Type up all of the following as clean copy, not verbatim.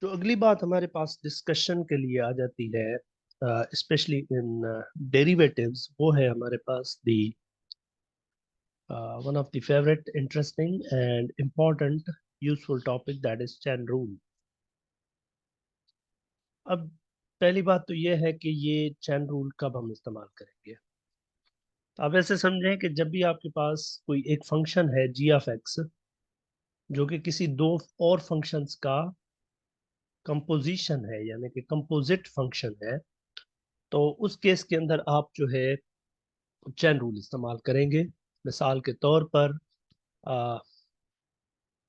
तो अगली बात हमारे पास डिस्कशन के लिए आ जाती है, स्पेशली इन डेरिवेटिव्स। वो है हमारे पास दी one of the favorite interesting and important useful topic, that is chain rule. अब पहली बात तो ये है कि ये चैन रूल कब हम इस्तेमाल करेंगे। तो आप ऐसे समझें कि जब भी आपके पास कोई एक फंक्शन है जी ऑफ एक्स, जो कि किसी दो और फंक्शंस का कंपोजिशन है, यानी कि कंपोजिट फंक्शन है, तो उस केस के अंदर आप जो है चैन रूल इस्तेमाल करेंगे। मिसाल के तौर पर आ,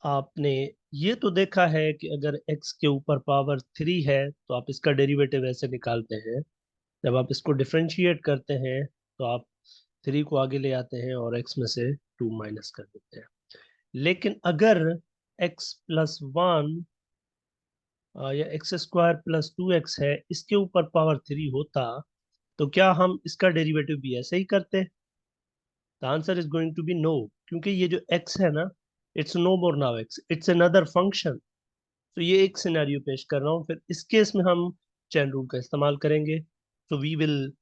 आपने ये तो देखा है कि अगर x के ऊपर पावर 3 है तो आप इसका डेरिवेटिव ऐसे निकालते हैं। जब आप इसको डिफरेंशिएट करते हैं तो आप 3 को आगे ले आते हैं और x में से 2 माइनस कर देते हैं। लेकिन अगर x प्लस वन या एक्स स्क्वायर प्लस 2x है, इसके ऊपर पावर 3 होता, तो क्या हम इसका डेरिवेटिव भी ऐसे ही करते? The answer is going to be no, क्योंकि ये जो x है ना, it's no more now x, it's another function. तो ये एक सिनेरियो पेश कर रहा हूँ, फिर इस केस में हम चैन रूल का इस्तेमाल करेंगे। तो we will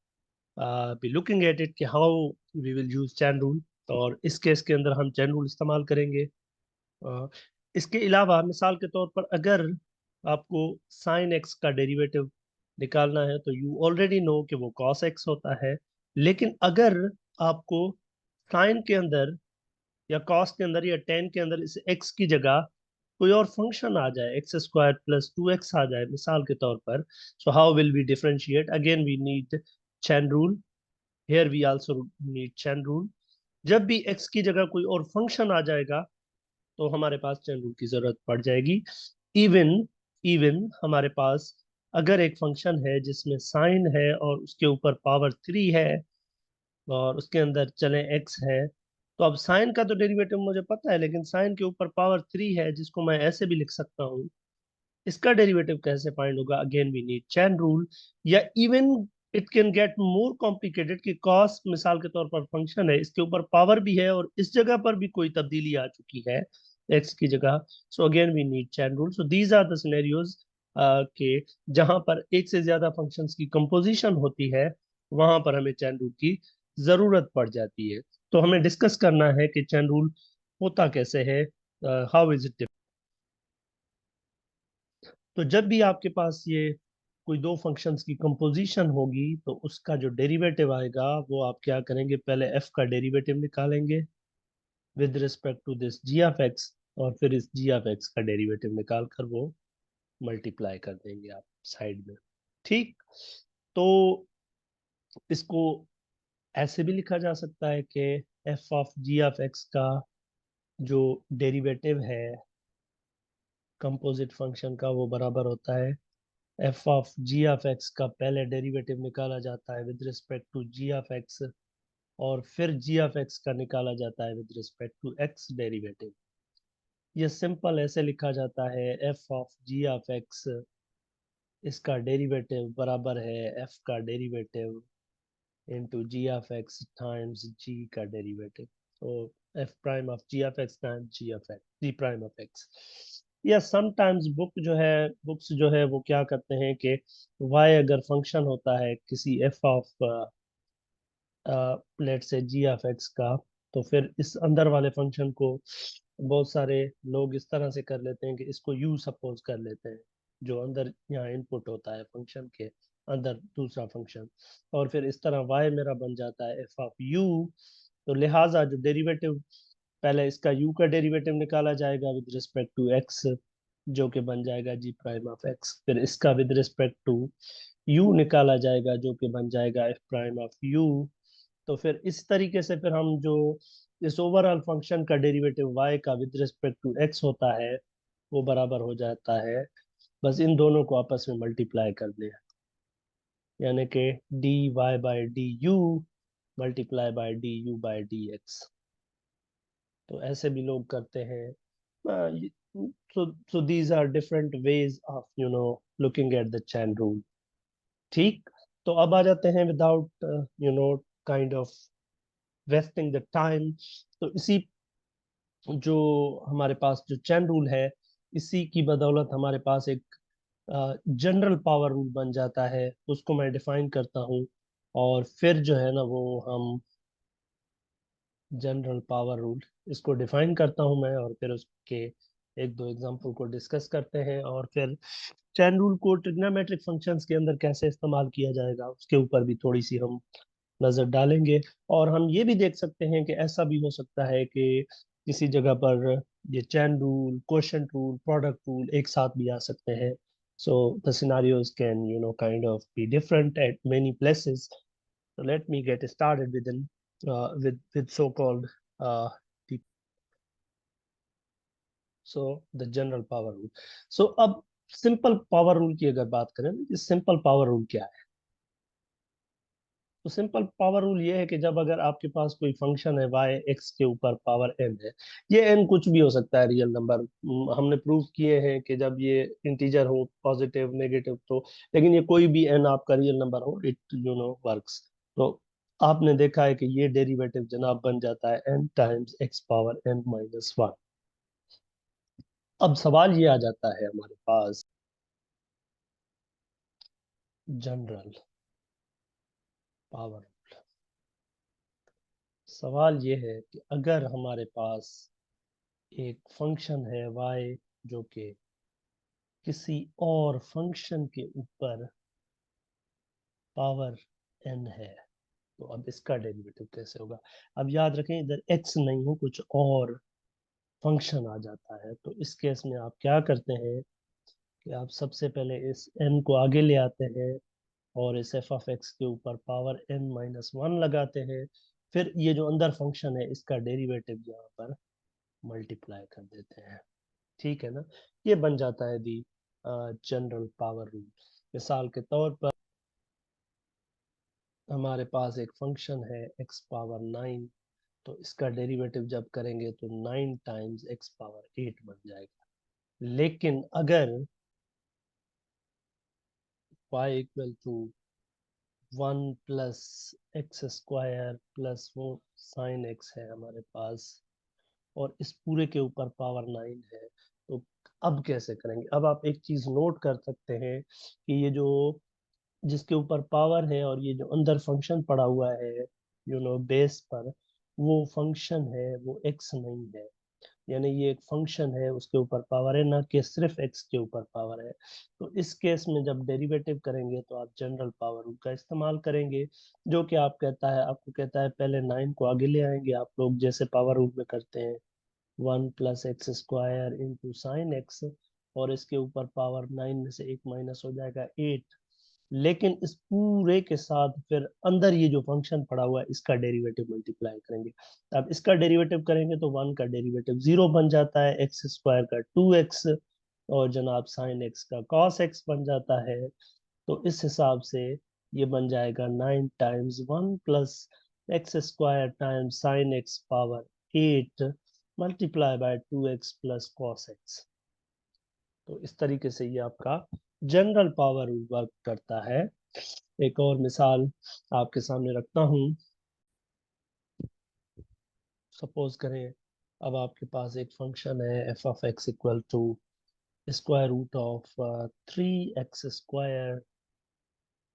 be looking at it कि how we will use chain rule. और इस केस के अंदर हम चैन रूल इस्तेमाल करेंगे। uh, इसके अलावा मिसाल के तौर पर अगर आपको साइन एक्स का डेरिवेटिव निकालना है तो यू ऑलरेडी नो कि वो कॉस एक्स होता है। लेकिन अगर आपको साइन के अंदर या कॉस के अंदर या टेन के अंदर इस एक्स की जगह कोई और फंक्शन आ जाए, एक्स स्क्वायर प्लस 2x आ जाए मिसाल के तौर पर, so how will we differentiate? Again we need chain rule. Here we also need chain rule. जब भी x की जगह कोई और फंक्शन आ जाएगा तो हमारे पास चैन रूल की जरूरत पड़ जाएगी। इवन इवन हमारे पास अगर एक फंक्शन है जिसमें साइन है और उसके ऊपर पावर 3 है और उसके अंदर चले एक्स है, तो अब साइन का तो डेरिवेटिव मुझे पता है, लेकिन साइन के ऊपर पावर 3 है जिसको मैं ऐसे भी लिख सकता हूँ, इसका डेरिवेटिव कैसे फाइंड होगा? Again we need chain rule. या even it can get more complicated कि कॉस मिसाल के तौर पर फंक्शन है, इसके ऊपर पावर भी है और इस जगह पर भी कोई तब्दीली आ चुकी है एक्स की जगह। So again we need chain rule. So these are the scenarios के जहां पर एक से ज्यादा फंक्शंस की कंपोजिशन होती है, वहां पर हमें चैन रूल की जरूरत पड़ जाती है। तो हमें डिस्कस करना है कि चैन रूल होता कैसे है, हाउ इज इट। तो जब भी आपके पास ये कोई दो फंक्शंस की कंपोजिशन होगी तो उसका जो डेरिवेटिव आएगा वो आप क्या करेंगे? पहले f का डेरिवेटिव निकालेंगे with respect to this g of x, और फिर इस जी ऑफ एक्स का डेरिवेटिव निकाल कर वो मल्टीप्लाई कर देंगे आप साइड में। ठीक। तो इसको ऐसे भी लिखा जा सकता है कि f of g of x का जो डेरिवेटिव है कंपोजिट फंक्शन का, वो बराबर होता है f of g of x का पहले डेरिवेटिव निकाला जाता है with respect to g of x, और फिर जी ऑफ एक्स का निकाला जाता है with respect to x derivative. ये सिंपल ऐसे लिखा जाता है f of g of x, इसका डेरिवेटिव बराबर है एफ का derivative into g of x times g का डेरिवेटिव। तो f prime of g of x times ji of x, g prime of x. या समटाइम्स बुक्स जो है वो क्या करते हैं कि y अगर फंक्शन होता है किसी f ऑफ लेट से जी ऑफ एक्स का, तो फिर इस अंदर वाले फंक्शन को बहुत सारे लोग इस तरह से कर लेते हैं कि इसको u सपोज कर लेते हैं, जो अंदर यहाँ इनपुट होता है फंक्शन के अंदर दूसरा फंक्शन, और फिर इस तरह y मेरा बन जाता है f ऑफ u। तो लिहाजा जो डेरिवेटिव, पहले इसका u का डेरिवेटिव निकाला जाएगा विद रिस्पेक्ट टू x, जो कि बन जाएगा जी प्राइम ऑफ एक्स, फिर इसका विद रिस्पेक्ट टू u निकाला जाएगा जो कि बन जाएगा f प्राइम ऑफ u। तो फिर इस तरीके से फिर हम जो इस ओवरऑल फंक्शन का डेरिवेटिव y का विद रिस्पेक्ट टू x होता है, वो बराबर हो जाता है, बस इन दोनों को आपस में मल्टीप्लाई कर दें, यानी कि d y by d u multiply by d u by d x. तो ऐसे भी लोग करते हैं। so these are different ways of looking at the chain rule। ठीक। तो अब आ जाते हैं without kind of wasting the time. तो इसी जो हमारे पास जो चैन रूल है, इसी की बदौलत हमारे पास एक जनरल पावर रूल बन जाता है, उसको मैं डिफाइन करता हूँ। और फिर जो है ना वो हम जनरल पावर रूल इसको डिफाइन करता हूँ मैं, और फिर उसके एक दो एग्जांपल को डिस्कस करते हैं, और फिर चैन रूल को ट्रिग्नोमेट्रिक फंक्शंस के अंदर कैसे इस्तेमाल किया जाएगा उसके ऊपर भी थोड़ी सी हम नजर डालेंगे। और हम ये भी देख सकते हैं कि ऐसा भी हो सकता है कि किसी जगह पर ये chain rule, quotient rule, product rule एक साथ भी आ सकते हैं। So the scenarios can kind of be different at many places. So let me get started with so-called uh, the the general power rule. So अब simple power rule की अगर बात करें ना, सिंपल पावर रूल क्या है? तो simple power rule ये है कि जब अगर आपके पास कोई फंक्शन है y x के ऊपर पावर n है, ये n कुछ भी हो सकता है, रियल नंबर। हमने प्रूव किए हैं कि जब ये इंटीजर हो, पॉजिटिव नेगेटिव, तो लेकिन ये कोई भी n आपका रियल नंबर हो, इट वर्क्स। तो आपने देखा है कि ये डेरिवेटिव जनाब बन जाता है n times x power n minus one. अब सवाल ये आ जाता है हमारे पास, जनरल पावर। सवाल ये है कि अगर हमारे पास एक फंक्शन है y जो कि किसी और फंक्शन के ऊपर पावर n है, तो अब इसका डेरिवेटिव कैसे होगा? अब याद रखें, इधर x नहीं है, कुछ और फंक्शन आ जाता है। तो इस केस में आप क्या करते हैं कि आप सबसे पहले इस n को आगे ले आते हैं और इस एफ ऑफ एक्स के ऊपर पावर n माइनस वन लगाते हैं। फिर ये जो अंदर फंक्शन है इसका डेरिवेटिव यहाँ पर मल्टीप्लाई कर देते हैं। ठीक है ना? ये बन जाता है दी जनरल पावर रूल। मिसाल के तौर पर हमारे पास एक फंक्शन है x पावर 9, तो इसका डेरिवेटिव जब करेंगे तो 9 टाइम्स x पावर 8 बन जाएगा। लेकिन अगर y equal to 1 plus x square plus वो साइन x है हमारे पास, और इस पूरे के ऊपर पावर 9 है, तो अब कैसे करेंगे? अब आप एक चीज नोट कर सकते हैं कि ये जो जिसके ऊपर पावर है और ये जो अंदर फंक्शन पड़ा हुआ है बेस पर, वो फंक्शन है वो एक्स नहीं है। यानी ये एक फंक्शन है, उसके ऊपर पावर है, ना कि सिर्फ एक्स के ऊपर पावर है। तो इस केस में जब डेरिवेटिव करेंगे तो आप जनरल पावर रूल का इस्तेमाल करेंगे, जो कि आपको कहता है पहले 9 को आगे ले आएंगे आप लोग, जैसे पावर रूल में करते हैं, 1 plus x square into sine x, और इसके ऊपर पावर 9 में से एक माइनस हो जाएगा 8। लेकिन इस पूरे के साथ फिर अंदर ये जो फंक्शन पड़ा हुआ है इसका डेरिवेटिव मल्टीप्लाई करेंगे। अब इसका डेरिवेटिव करेंगे तो 1 का डेरिवेटिव 0 बन जाता है, एक्स स्क्वायर का 2x, और जनाब साइन एक्स का कॉस एक्स बन जाता है। तो इस हिसाब से ये बन जाएगा 9 times 1 plus x square times sine x power 8 multiply by 2x plus cos x. तो इस तरीके से ये आपका जनरल पावर वर्क करता है। एक और मिसाल आपके सामने रखता हूँ। सपोज करें अब आपके पास एक फंक्शन है f of x equal to square root of 3x²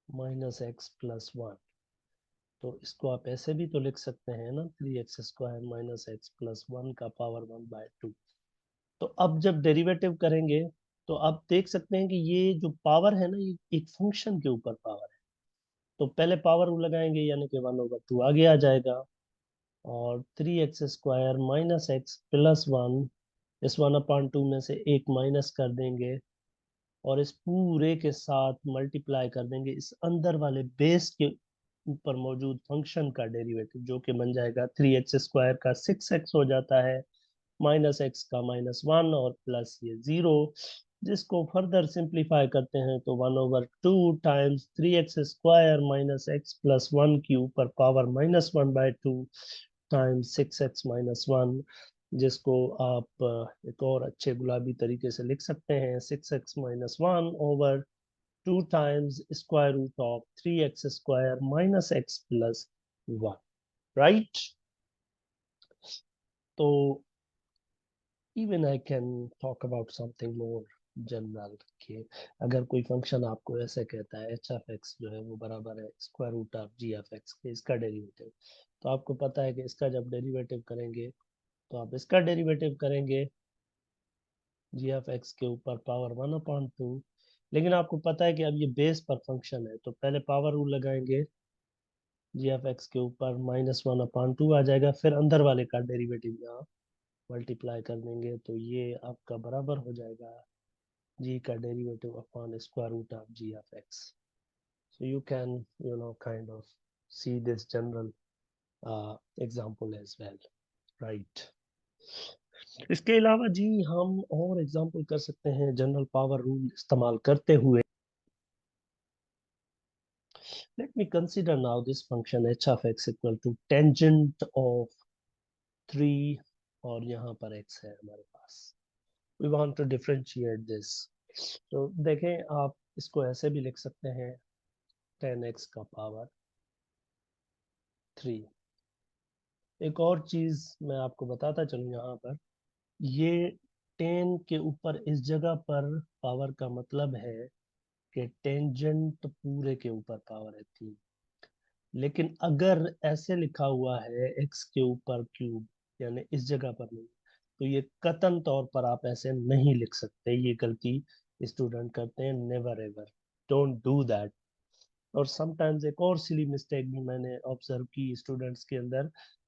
minus x plus one. तो इसको आप ऐसे भी तो लिख सकते हैं ना, 3x² minus x plus one का पावर 1/2। तो अब जब डेरिवेटिव करेंगे तो आप देख सकते हैं कि ये जो पावर है ना, ये एक फंक्शन के ऊपर पावर है। तो पहले पावर लगाएंगे, यानी कि 1/2 आगे आ जाएगा, और 3x² minus x plus one, इस 1/2 में से एक माइनस कर देंगे, और इस पूरे के साथ मल्टीप्लाई कर देंगे इस अंदर वाले बेस के ऊपर मौजूद फंक्शन का डेरिवेटिव, जो कि बन जाएगा 3x² का 6x हो जाता है, माइनस एक्स का माइनस वन, और प्लस ये 0। जिसको फर्दर सिंप्लीफाई करते हैं तो 1/2 times 3x² minus x plus one की ऊपर power -1/2 times 6x minus one, जिसको आप एक और अच्छे गुलाबी तरीके से लिख सकते हैं, 6x minus one over 2 times square root of 3x² minus x plus one. Right? तो even I can talk about something more. General के अगर कोई फंक्शन आपको ऐसे कहता है एच ऑफ एक्स जो है वो बराबर है square root of g of x के, इसका डेरिवेटिव, तो आपको पता है कि इसका जब डेरिवेटिव करेंगे तो आप इसका डेरिवेटिव करेंगे जी ऑफ एक्स के ऊपर पावर 1/2, लेकिन आपको पता है कि अब ये बेस पर फंक्शन है तो पहले पावर रूल लगाएंगे, जी ऑफ एक्स के ऊपर -1/2 आ जाएगा, फिर अंदर वाले का डेरिवेटिव यहाँ मल्टीप्लाई कर देंगे तो ये आपका बराबर हो जाएगा g का derivative upon square root of g of x. So you can, kind of see this general example as well, right? इसके अलावा जी हम और एग्जांपल कर सकते हैं जनरल पावर रूल इस्तेमाल करते हुए. Let me consider now this function h of x equal to tangent of 3 और यहाँ पर x है हमारे पास. We want to differentiate this. तो देखें आप इसको ऐसे भी लिख सकते हैं 10x का पावर 3. एक और चीज मैं आपको बताता चलूँ यहाँ पर, ये 10 के ऊपर इस जगह पर पावर का मतलब है कि टेंजेंट पूरे के ऊपर पावर है 3. लेकिन अगर ऐसे लिखा हुआ है x के ऊपर क्यूब, यानी इस जगह पर नहीं, तो ये कतन तौर पर आप ऐसे नहीं लिख सकते. ये गलती स्टूडेंट करते हैं. Never ever, don't do that. और समटाइम्स एक और सिली मिस्टेक भी मैंने ऑब्जर्व की स्टूडेंट्स के अंदर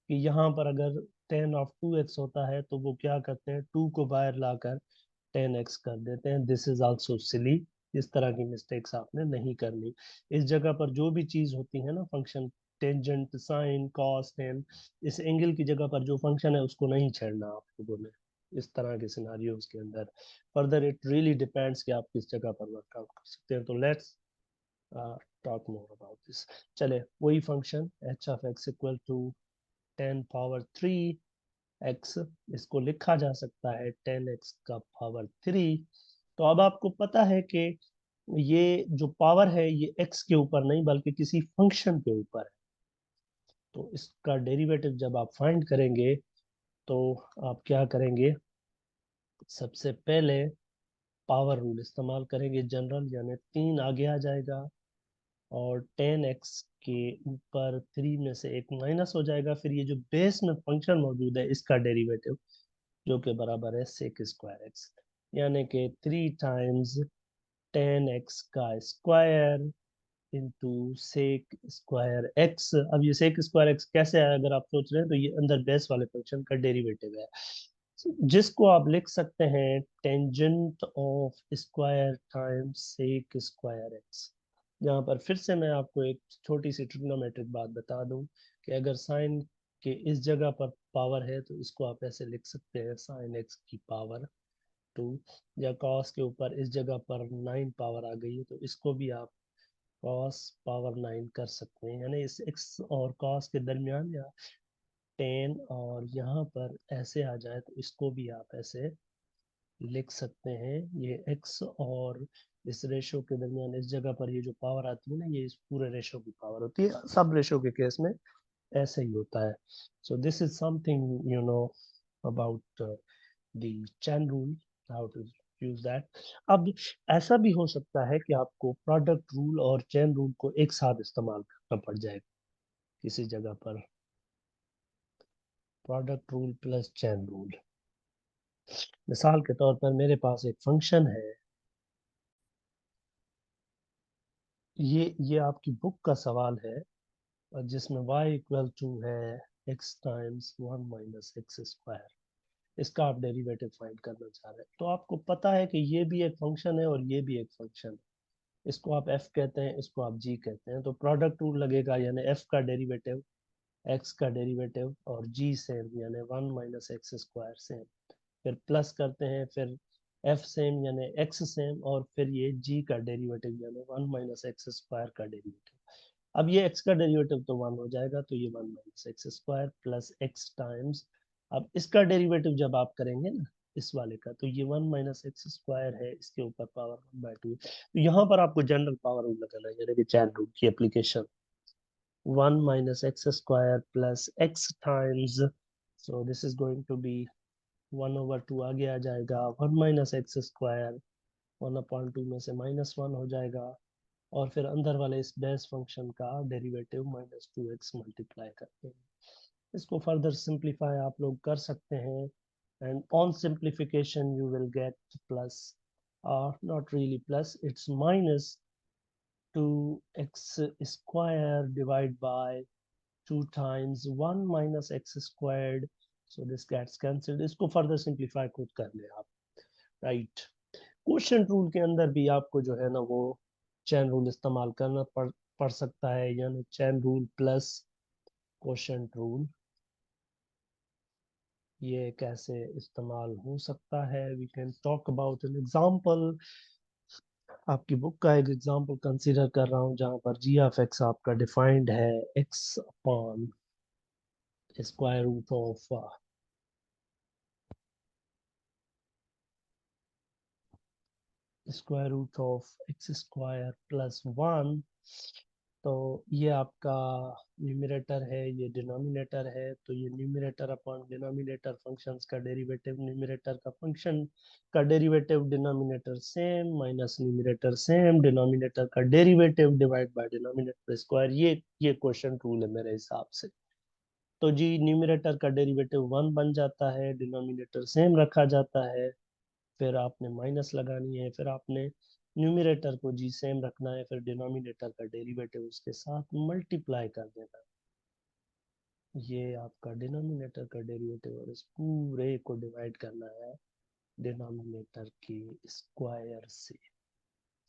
कि यहाँ पर अगर 10 of 2x होता है तो वो क्या करते हैं 2 को बाहर लाकर 10x कर देते हैं. दिस इज आल्सो सिली. इस तरह की मिस्टेक्स आपने नहीं करनी. इस जगह पर जो भी चीज होती है ना function, tangent, sine, cos, tan, इस एंगल की जगह पर जो फंक्शन है उसको नहीं छेड़ना आप लोगों ने इस तरह के सिनारियोज के अंदर. फर्दर इट रियली डिपेंड्स कि आप किस जगह पर वर्कआउट कर सकते हैं. तो let's talk more about this. चले वही function h of x equal to 10 power 3 x, इसको लिखा जा सकता है 10x का पावर 3. तो अब आपको पता है कि ये जो पावर है ये x के ऊपर नहीं बल्कि किसी फंक्शन के ऊपर है. तो इसका डेरिवेटिव जब आप फाइंड करेंगे तो आप क्या करेंगे, सबसे पहले पावर रूल इस्तेमाल करेंगे जनरल, यानी 3 आगे आ जाएगा और 10x के ऊपर 3 में से एक माइनस हो जाएगा. फिर ये जो बेस में फंक्शन मौजूद है इसका डेरिवेटिव जो कि बराबर है सेक स्क्वायर एक्स, यानी कि 3 टाइम्स 10x का square into sec square x. अब ये सेक स्क्वायर एक्स कैसे है अगर आप सोच रहे हैं तो ये अंदर बेस वाले फंक्शन का डेरिवेटिव है जिसको आप लिख सकते हैं tangent of square times sec square x. जहाँ पर फिर से मैं आपको एक छोटी सी ट्रिग्नोमेट्रिक बात बता दूं कि अगर साइन के इस जगह पर पावर है तो इसको आप ऐसे लिख सकते हैं साइन एक्स की पावर 2, या कॉस के ऊपर इस जगह पर 9 पावर आ गई है तो इसको भी आप कॉस पावर 9 कर सकते हैं. यानी इस एक्स और कॉस के दरमियान या 10 और यहाँ पर ऐसे आ जाए तो इसको भी आप ऐसे लिख सकते हैं. ये x और इस रेशो के दरमियान इस जगह पर ये जो पावर आती है ना ये इस पूरे रेशो की पावर होती है. सब रेशो के केस में ऐसे ही होता है. So this is something about the chain rule, how to use that. अब ऐसा भी हो सकता है कि आपको प्रोडक्ट रूल और चैन रूल को एक साथ इस्तेमाल करना पड़ जाए किसी जगह पर. Product rule plus chain rule. मिसाल के तौर पर मेरे पास एक फंक्शन है, ये आपकी बुक का सवाल है जिसमें y इक्वल टू है x times 1 minus x square. इसका आप डेरिवेटिव फाइंड करना चाह रहे हैं तो आपको पता है कि ये भी एक फंक्शन है और ये भी एक फंक्शन है. इसको आप f कहते हैं, इसको आप g कहते हैं. तो प्रोडक्ट रूल लगेगा यानी f का डेरिवेटिव, x का डेरिवेटिव और g सेम यानी 1 माइनस एक्स स्क्वायर सेम. फिर प्लस करते हैं, फिर f सेम यानी x सेम, और फिर ये g का डेरिवेटिव यानी 1 माइनस एक्स स्क्वायर का डेरिवेटिव. अब ये x का डेरिवेटिव तो 1 हो जाएगा तो ये 1 minus x square plus x times. अब इसका डेरिवेटिव जब आप करेंगे ना इस वाले का तो ये 1 माइनस एक्स स्क्वायर है, इसके ऊपर पावर 1/2. तो यहाँ पर आपको जनरल पावर रूल लगाना है यानी कि चैन रूल की application. 1 minus x square plus x times, so this is going to be 1/2 आगे आ जाएगा 1 माइनस एक्स स्क्वायर 1/2 में से -1 हो जाएगा, और फिर अंदर वाले इस बेस फंक्शन का डेरिवेटिव -2x मल्टीप्लाई करते हैं। इसको फर्दर सिंप्लीफाई आप लोग कर सकते हैं, and on simplification you will get plus, not really plus, it's -2x square divided by 2 times 1 minus x squared, so this gets cancelled. इसको फर्दर सिंप्लीफाई खुद कर ले आप, राइट। क्वोशिएंट रूल के अंदर भी आपको जो है ना वो चैन रूल इस्तेमाल करना पड़ सकता है, यानी chain rule plus quotient rule, ये कैसे इस्तेमाल हो सकता है, we can talk about an example. आपकी बुक का एक एग्जांपल कंसीडर कर रहा हूँ जहाँ पर जी ऑफ एक्स आपका डिफाइंड है x upon square root of x square plus 1। तो ये आपका न्यूमरेटर है, ये डिनोमिनेटर है, तो ये न्यूमरेटर अपॉन डिनोमिनेटर फंक्शंस का डेरिवेटिव, न्यूमरेटर का फंक्शन का derivative denominator same, minus numerator same, denominator का derivative divide by denominator square, ये क्वेश्चन रूल है मेरे हिसाब से। तो जी न्यूमरेटर का डेरिवेटिव 1 बन जाता है, डिनोमिनेटर सेम रखा जाता है, फिर आपने माइनस लगानी है, फिर आपने न्यूमरेटर को जी सेम रखना है, फिर डिनोमिनेटर का डेरिवेटिव उसके साथ मल्टीप्लाई कर देना। ये आपका डिनोमिनेटर का डेरिवेटिव, और इस पूरे को डिवाइड करना है डिनोमिनेटर के स्क्वायर से।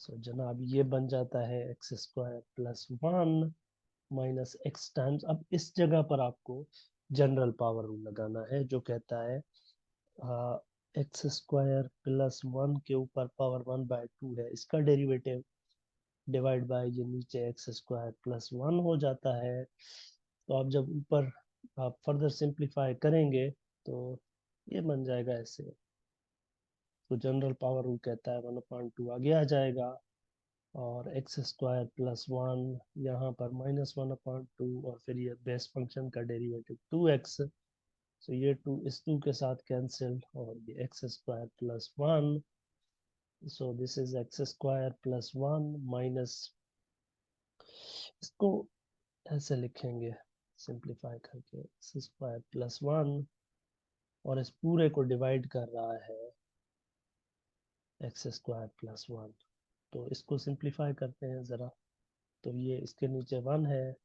सो जनाब ये बन जाता है x square plus 1 minus x times. अब इस जगह पर आपको जनरल पावर रूल लगाना है जो कहता है एक्स स्क्वायर प्लस 1 के ऊपर पावर 1/2 है, इसका डेरिवेटिव डिवाइड बाय ये नीचे एक्स स्क्वायर प्लस 1 हो जाता है। तो आप जब ऊपर आप फर्दर सिंप्लीफाई करेंगे तो ये बन जाएगा ऐसे। तो जनरल पावर रूल कहता है 1/2 आगे आ जाएगा, और एक्स स्क्वायर प्लस 1 यहाँ पर -1/2, और फिर ये बेस फंक्शन का डेरिवेटिव 2x। सो ये 2 इस 2 के साथ कैंसिल, और ये x square plus 1, so this is x square plus 1 minus, इसको ऐसे लिखेंगे सिंप्लीफाई करके, एक्स स्क्वायर प्लस 1, और इस पूरे को डिवाइड कर रहा है एक्स स्क्वायर प्लस 1। तो इसको सिंप्लीफाई करते हैं ज़रा, तो ये इसके नीचे 1 है,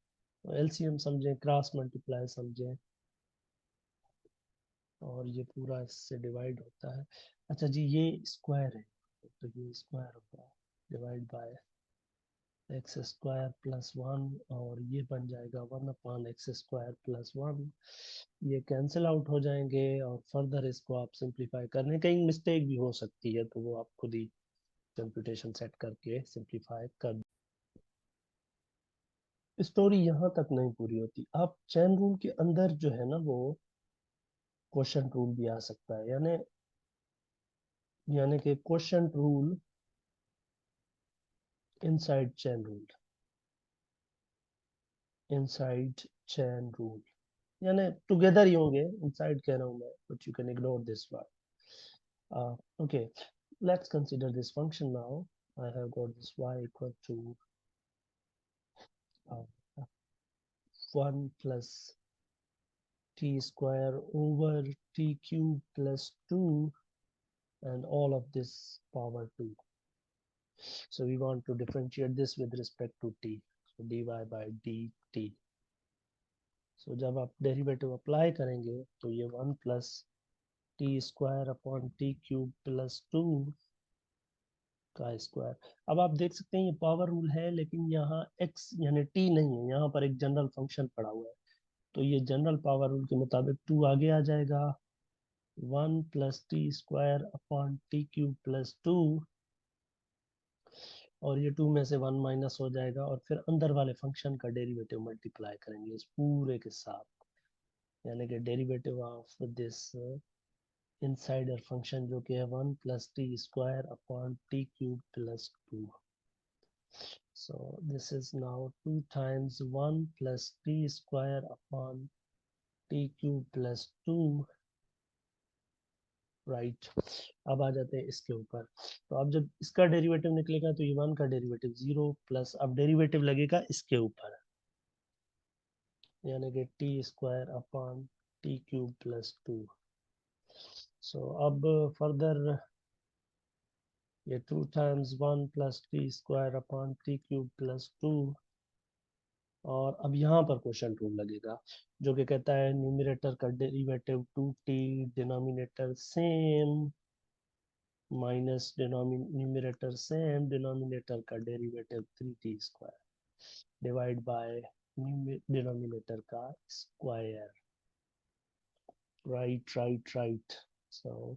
एलसीएम समझें, क्रॉस मल्टीप्लाई समझें, और ये पूरा इससे डिवाइड होता है। अच्छा जी ये स्क्वायर है, तो ये स्क्वायर होगा divide by x square plus 1, और ये बन जाएगा 1/x स्क्वायर प्लस 1। ये कैंसिल आउट हो जाएंगे, और फर्दर इसको आप सिंप्लीफाई करने, कहीं मिस्टेक भी हो सकती है तो वो आप खुद ही कंप्यूटेशन सेट करके सिंप्लीफाई कर। स्टोरी यहाँ तक नहीं पूरी होती, आप चैन रूल के अंदर जो है ना वो क्वेश्चन रूल भी आ सकता है, यानी कि question rule inside chain rule, inside chain rule, यानी टुगेदर ही होंगे, इनसाइड कह रहा हूं मैं, but you can ignore this word. Okay, let's consider this function now. I have got this y equal to uh, 1 plus t square over t cube plus 2, and all of this power 2. So we want to differentiate this with respect to t. So dy by dt. So जब आप derivative apply करेंगे तो ये 1 plus t square upon t cube plus 2 का square. अब आप देख सकते हैं ये पावर रूल है, लेकिन यहाँ x यानी t नहीं है, यहाँ पर एक जनरल फंक्शन पड़ा हुआ है, तो ये जनरल पावर रूल के मुताबिक 2 आगे आ जाएगा, 1 plus t square upon t cube plus 2, और ये 2 में से 1 माइनस हो जाएगा, और फिर अंदर वाले फंक्शन का डेरिवेटिव मल्टीप्लाई करेंगे इस पूरे के साथ, यानी कि derivative of this insider function जो कि है 1 plus t square upon t cube plus 2। So this is now 2 times 1 plus t square upon t cube plus 2, right. अब आ जाते हैं इसके ऊपर। तो अब जब इसका डेरिवेटिव निकलेगा तो ये 1 का डेरिवेटिव 0 प्लस अब डेरिवेटिव लगेगा इसके ऊपर, यानी कि T square upon t cube plus 2। सो अब फर्दर ये 2 times 1 plus t square upon t cube plus 2। और अब यहाँ पर क्वेश्चन रूल लगेगा जो कि कहता है न्यूमरेटर का derivative 2t, denominator same, minus numerator same, denominator का derivative 3t square divide by denominator का square. Right right right. So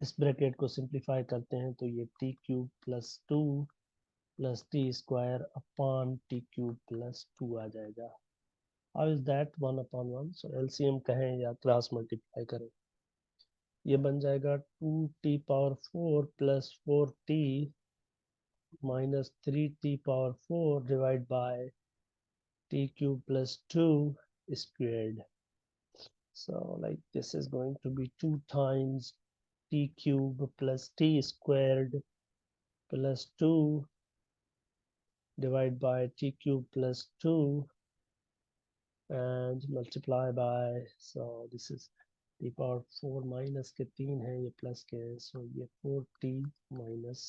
इस ब्रैकेट को सिंप्लीफाई करते हैं तो ये t cube plus 2 plus t square upon t cube plus 2 आ जाएगा। How is that 1 upon 1? So LCM कहें या क्रॉस मल्टीप्लाई करें, ये बन जाएगा 2t power 4 plus 4t minus 3t power 4 divided by t cube plus 2 squared. So like this is going to be 2 times t cube plus t squared plus 2 divided by t cube plus 2 and multiply by, so this is t power 4 minus के 3 है ये plus के, so ये 4t minus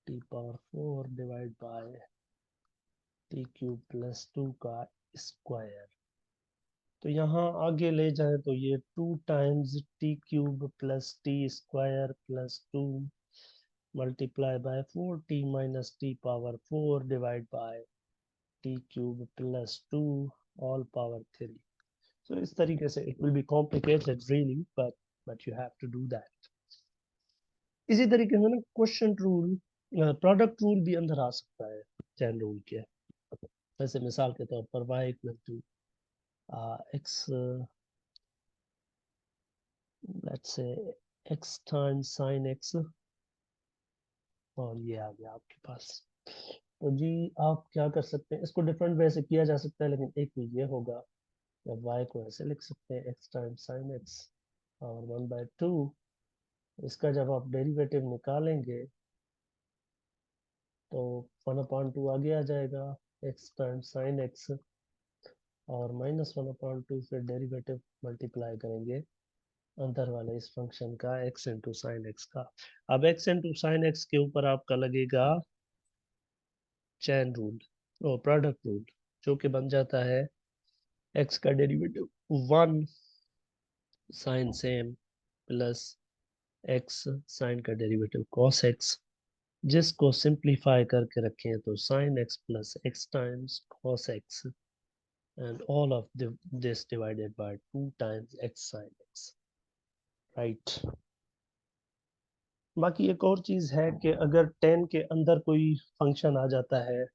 t power 4 divided by t cube plus 2 का square. तो यहाँ आगे ले जाए तो ये 2 times t cube plus t square plus 2 multiply by 4t minus t power 4 divide by t cube plus 2 all power 3। So इस तरीके से it will be complicated really, but you have to do that. इसी तरीके से ना question rule, product rule भी अंदर आ सकता है चैन रूल के। जैसे मिसाल के तौर पर y equal to x, let's say x times sine x, और ये आ गया आपके पास। तो जी आप क्या कर सकते हैं, इसको डिफरेंट वे से किया जा सकता है, लेकिन एक ये होगा जब y को ऐसे लिख सकते हैं x टाइम्स साइन x और 1/2। इसका जब आप डेरिवेटिव निकालेंगे तो 1/2 आगे आ जाएगा x टाइम्स साइन x और -1/2 फिर डेरिवेटिव मल्टीप्लाई करेंगे अंदर वाले इस फंक्शन का x इंटू साइन एक्स का। अब x इंटू साइन एक्स के ऊपर आपका लगेगा चैन रूल और प्रोडक्ट रूल, जो कि बन जाता है x का derivative 1 sine same plus x sine का डेरिवेटिव cos x, जिसको सिंप्लीफाई करके रखें तो sine x plus x times cos x and all of this divided by 2 times x sin x, right. बाकी एक और चीज है कि अगर tan के अंदर कोई फंक्शन आ जाता है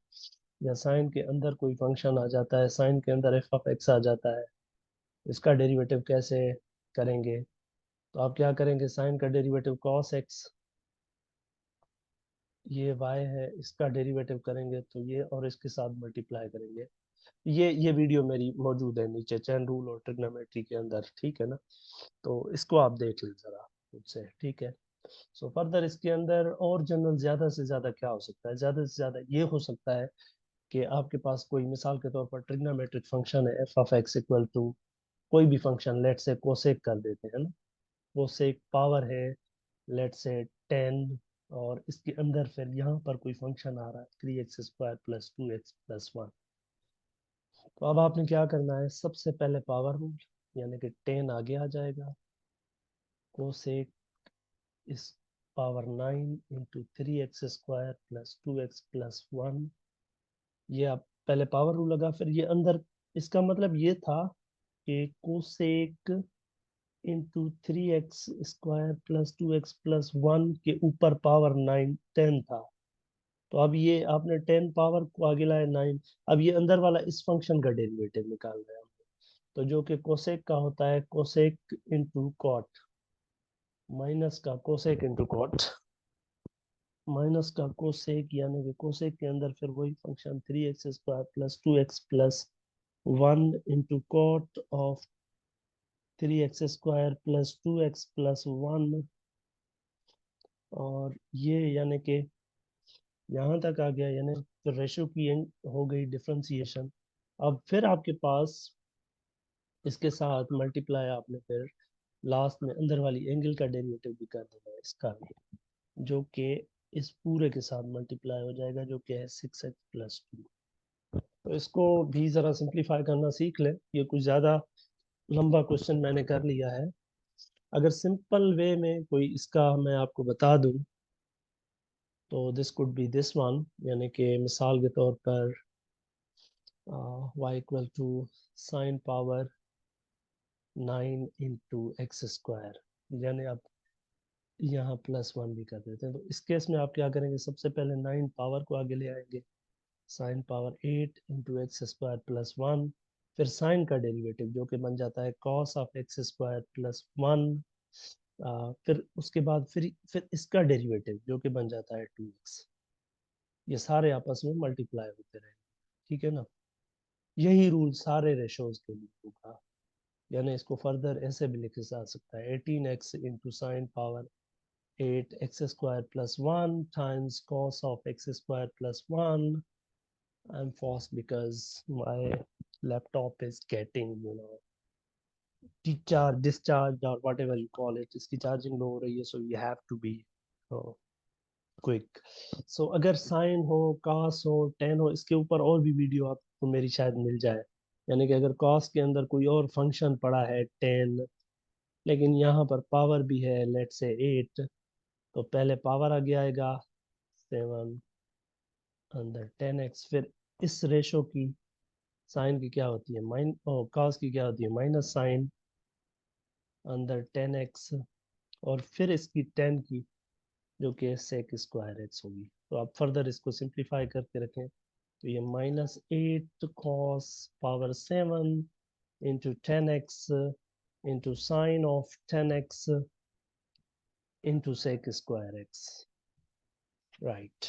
या साइन के अंदर कोई फंक्शन आ जाता है, साइन के अंदर एफ ऑफ एक्स आ जाता है, इसका डेरिवेटिव कैसे करेंगे? तो आप क्या करेंगे, साइन का डेरिवेटिव cos x, ये y है, इसका डेरिवेटिव करेंगे तो ये और इसके साथ मल्टीप्लाई करेंगे। ये वीडियो मेरी मौजूद है नीचे चैन रूल और ट्रिग्नोमेट्री के अंदर, ठीक है ना? तो इसको आप देख लें जरा मुझसे, ठीक है। सो फर्दर इसके अंदर और जनरल ज्यादा से ज्यादा क्या हो सकता है, ज्यादा से ज्यादा ये हो सकता है कि आपके पास कोई मिसाल के तौर पर ट्रिग्नोमेट्रिक फंक्शन है f of x equal to कोई भी फंक्शन, लेट से कोसेक कर देते हैं ना, कोसेक पावर है लेट से 10, और इसके अंदर फिर यहाँ पर कोई फंक्शन आ रहा है 3x² प्लस 2x प्लस 1। तो अब आपने क्या करना है, सबसे पहले पावर रूल, यानी कि 10 आगे आ जाएगा, कोसेक इस power 9 into 3x² plus 2x plus 1। ये आप पहले पावर रूल लगा, फिर ये अंदर, इसका मतलब ये था कि cosec into 3x² plus 2x plus 1 के ऊपर पावर 9 10 था। तो अब ये आपने 10 पावर को आगे लाया 9, अब ये अंदर वाला इस फंक्शन का डेरिवेटिव निकाल रहे हैं। तो जो कि कोसेक का होता है कोसेक इंटू कॉट, माइनस का कोसेक इंटू कॉट, माइनस का कोसेक, यानी कि कोसेक के अंदर फिर वही function 3x² plus 2x plus 1 into cot of 3x² plus 2x plus 1, और ये यानी कि यहाँ तक आ गया, यानी फिर रेशो की हो गई डिफ्रेंसिएशन। अब फिर आपके पास इसके साथ मल्टीप्लाई आपने फिर लास्ट में अंदर वाली एंगल का डेरिवेटिव भी कर देना है इसका भी, जो कि इस पूरे के साथ मल्टीप्लाई हो जाएगा, जो कि है 6x प्लस 2। तो इसको भी ज़रा सिंप्लीफाई करना सीख लें, ये कुछ ज़्यादा लंबा क्वेश्चन मैंने कर लिया है। अगर सिंपल वे में कोई इसका मैं आपको बता दूं, तो this could be this one, यानी कि मिसाल के तौर पर y equal to sine power 9 into x square, यानी आप यहाँ +1 भी कर देते हैं। तो इस केस में आप क्या करेंगे, सबसे पहले 9 पावर को आगे ले आएंगे, sine power 8 into x square plus 1, फिर साइन का डेरिवेटिव जो कि बन जाता है cos of x square plus 1, फिर उसके बाद फिर इसका डेरिवेटिव जो कि बन जाता है 2x। ये सारे आपस में मल्टीप्लाई होते रहेंगे, ठीक है ना। यही रूल सारे रेशोज के लिए होगा, यानी इसको फर्दर ऐसे भी लिखा जा सकता है 18x into sine power 8x² plus 1 times cos of x² plus 1. I'm forced because my laptop is getting, discharged or whatever you call it. इसकी चार्जिंग लो हो रही है, so you have to be quick. So अगर sine हो, कास हो, ten हो, इसके ऊपर और भी वीडियो आपको मेरी शायद मिल जाए। यानी कि अगर कॉस के अंदर कोई और फंक्शन पड़ा है 10, लेकिन यहाँ पर पावर भी है लेट से 8, तो पहले पावर आगे आएगा 7 अंदर 10x, फिर इस रेशो की साइन की क्या होती है कॉस की क्या होती है -साइन अंदर 10x, और फिर इसकी 10 की जो कि sec² होगी। तो आप फर्दर इसको सिंप्लीफाई करके रखें, तो ये -8 cos power 7 into 10x into sine of 10x into sec²x, right.